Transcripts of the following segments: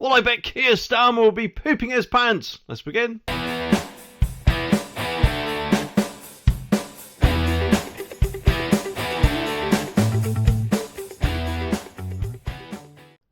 Well, I bet Keir Starmer will be pooping his pants. Let's begin.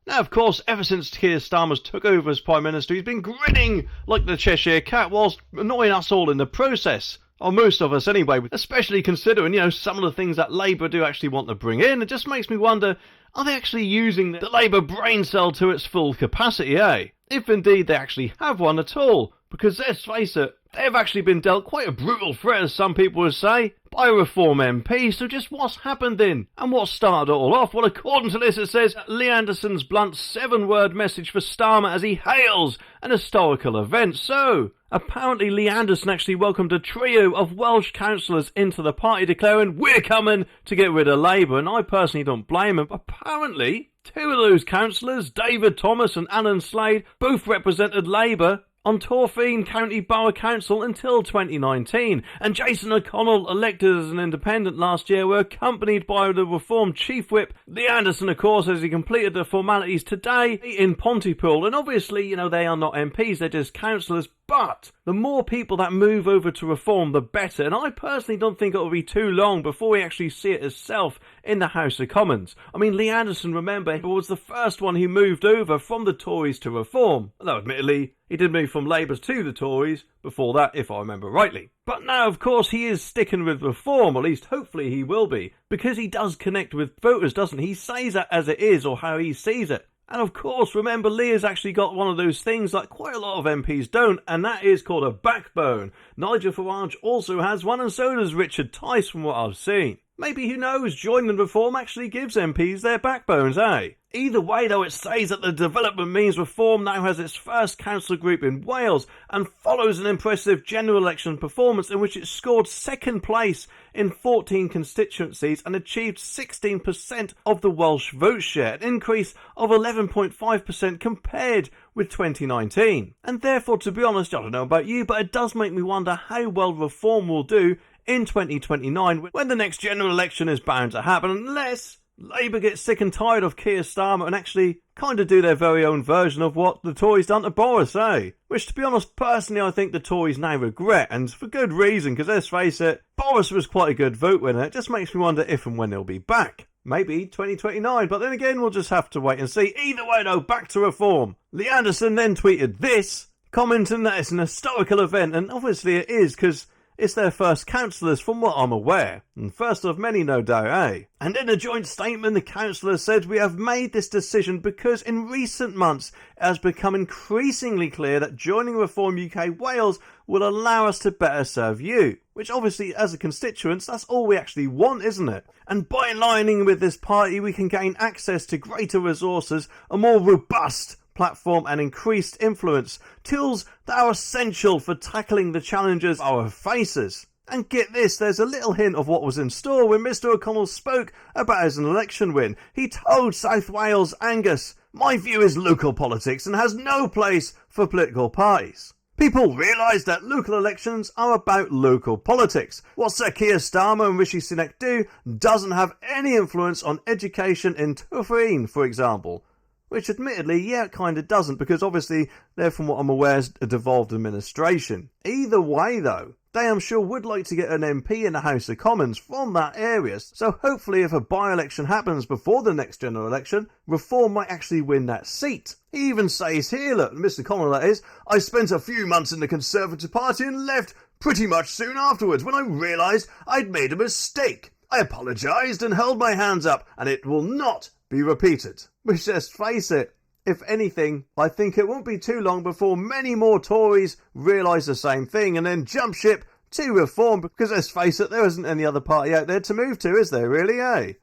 Now, of course, ever since Keir Starmer took over as Prime Minister, he's been grinning like the Cheshire Cat whilst annoying us all in the process. Or most of us anyway, especially considering, some of the things that Labour do actually want to bring in. It just makes me wonder, are they actually using the Labour brain cell to its full capacity, eh? If indeed they actually have one at all. Because let's face it, they've actually been dealt quite a brutal threat, as some people would say, by a Reform MP. So just what's happened then? And what started it all off? Well, according to this, it says Lee Anderson's blunt 7-word message for Starmer as he hails an historical event. So, apparently Lee Anderson actually welcomed a trio of Welsh councillors into the party, declaring, "We're coming to get rid of Labour," and I personally don't blame him. Apparently, 2 of those councillors, David Thomas and Alan Slade, both represented Labour on Torfaen County Borough Council until 2019, and Jason O'Connell, elected as an independent last year, were accompanied by the Reform Chief Whip Lee Anderson, of course, as he completed the formalities today in Pontypool. And obviously, they are not MPs, they're just councillors, but the more people that move over to Reform, the better. And I personally don't think it'll be too long before we actually see it itself in the House of Commons. I mean, Lee Anderson, remember, was the first one who moved over from the Tories to Reform. Although, admittedly, he did move from Labour to the Tories before that, if I remember rightly. But now, of course, he is sticking with Reform, at least hopefully he will be, because he does connect with voters, doesn't he? He says that as it is, or how he sees it. And of course, remember, Lee has actually got one of those things that quite a lot of MPs don't, and that is called a backbone. Nigel Farage also has one, and so does Richard Tice, from what I've seen. Maybe, who knows, joining Reform actually gives MPs their backbones, eh? Either way, though, it says that the development means Reform now has its first council group in Wales and follows an impressive general election performance in which it scored 2nd place in 14 constituencies and achieved 16% of the Welsh vote share, an increase of 11.5% compared with 2019. And therefore, to be honest, I don't know about you, but it does make me wonder how well Reform will do in 2029 when the next general election is bound to happen, unless Labour gets sick and tired of Keir Starmer and actually kind of do their very own version of what the Tories done to Boris, eh? Which, to be honest, personally, I think the Tories now regret, and for good reason, because let's face it, Boris was quite a good vote winner. It just makes me wonder if and when he'll be back. Maybe 2029, but then again, we'll just have to wait and see. Either way, though, back to Reform. Lee Anderson then tweeted this, commenting that it's an historical event, and obviously it is, because it's their first councillors from what I'm aware, and first of many no doubt, eh? And in a joint statement, the councillors said, "We have made this decision because in recent months it has become increasingly clear that joining Reform UK Wales will allow us to better serve you." Which obviously, as a constituents, that's all we actually want, isn't it? And by aligning with this party, we can gain access to greater resources, a more robust platform and increased influence, tools that are essential for tackling the challenges our faces. And get this, there's a little hint of what was in store when Mr O'Connell spoke about his election win. He told South Wales Angus, "My view is local politics and has no place for political parties. People realise that local elections are about local politics. What Sir Keir Starmer and Rishi Sunak do doesn't have any influence on education in Torfaen, for example." Which admittedly, yeah, it kind of doesn't, because obviously they're, from what I'm aware, is a devolved administration. Either way though, they I'm sure would like to get an MP in the House of Commons from that area, so hopefully if a by-election happens before the next general election, Reform might actually win that seat. He even says here, look, Mr Connell that is, "I spent a few months in the Conservative Party and left pretty much soon afterwards when I realised I'd made a mistake. I apologised and held my hands up, and it will not be repeated." Which, let's face it, if anything, I think it won't be too long before many more Tories realise the same thing and then jump ship to Reform, because let's face it, there isn't any other party out there to move to, is there really, eh?